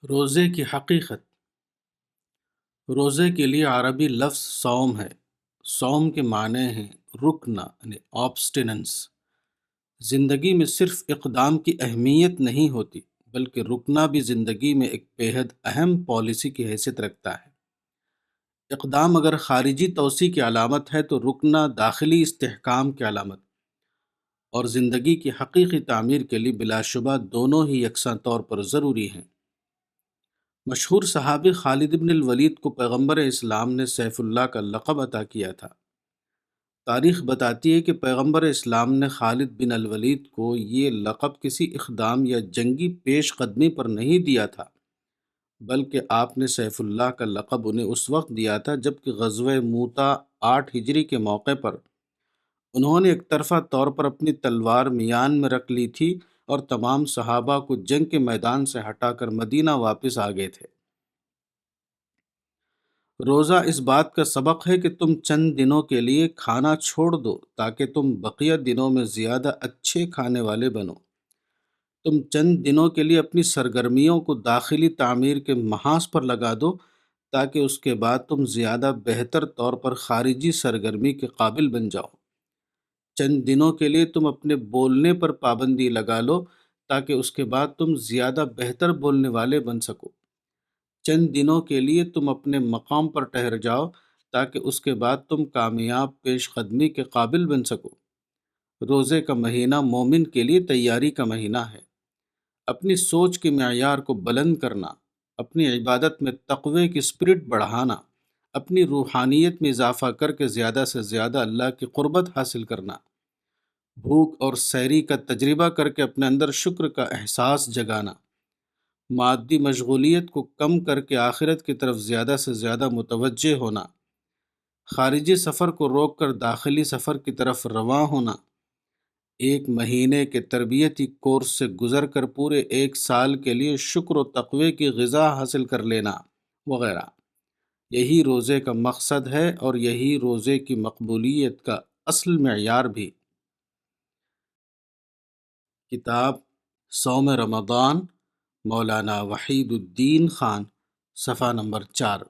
روزے کی حقیقت۔ روزے کے لیے عربی لفظ صوم ہے۔ صوم کے معنی ہیں رکنا یعنی آبسٹیننس۔ زندگی میں صرف اقدام کی اہمیت نہیں ہوتی بلکہ رکنا بھی زندگی میں ایک بےحد اہم پالیسی کی حیثیت رکھتا ہے۔ اقدام اگر خارجی توسیع کی علامت ہے تو رکنا داخلی استحکام کی علامت، اور زندگی کی حقیقی تعمیر کے لیے بلا شبہ دونوں ہی یکساں طور پر ضروری ہیں۔ مشہور صحابی خالد بن الولید کو پیغمبر اسلام نے سیف اللہ کا لقب عطا کیا تھا۔ تاریخ بتاتی ہے کہ پیغمبر اسلام نے خالد بن الولید کو یہ لقب کسی اقدام یا جنگی پیش قدمی پر نہیں دیا تھا، بلکہ آپ نے سیف اللہ کا لقب انہیں اس وقت دیا تھا جبکہ غزوہ موتا 8 ہجری کے موقع پر انہوں نے ایک طرفہ طور پر اپنی تلوار میان میں رکھ لی تھی اور تمام صحابہ کو جنگ کے میدان سے ہٹا کر مدینہ واپس آ گئے تھے۔ روزہ اس بات کا سبق ہے کہ تم چند دنوں کے لیے کھانا چھوڑ دو تاکہ تم بقیہ دنوں میں زیادہ اچھے کھانے والے بنو۔ تم چند دنوں کے لیے اپنی سرگرمیوں کو داخلی تعمیر کے محاذ پر لگا دو تاکہ اس کے بعد تم زیادہ بہتر طور پر خارجی سرگرمی کے قابل بن جاؤ۔ چند دنوں کے لیے تم اپنے بولنے پر پابندی لگا لو تاکہ اس کے بعد تم زیادہ بہتر بولنے والے بن سکو۔ چند دنوں کے لیے تم اپنے مقام پر ٹھہر جاؤ تاکہ اس کے بعد تم کامیاب پیش قدمی کے قابل بن سکو۔ روزے کا مہینہ مومن کے لیے تیاری کا مہینہ ہے۔ اپنی سوچ کے معیار کو بلند کرنا، اپنی عبادت میں تقوی کی اسپرٹ بڑھانا، اپنی روحانیت میں اضافہ کر کے زیادہ سے زیادہ اللہ کی قربت حاصل کرنا، بھوک اور سحری کا تجربہ کر کے اپنے اندر شکر کا احساس جگانا، مادی مشغولیت کو کم کر کے آخرت کی طرف زیادہ سے زیادہ متوجہ ہونا، خارجی سفر کو روک کر داخلی سفر کی طرف رواں ہونا، ایک مہینے کے تربیتی کورس سے گزر کر پورے ایک سال کے لیے شکر و تقوی کی غذا حاصل کر لینا وغیرہ۔ یہی روزے کا مقصد ہے اور یہی روزے کی مقبولیت کا اصل معیار بھی۔ کتاب صوم رمضان، مولانا وحید الدین خان، صفحہ نمبر 4۔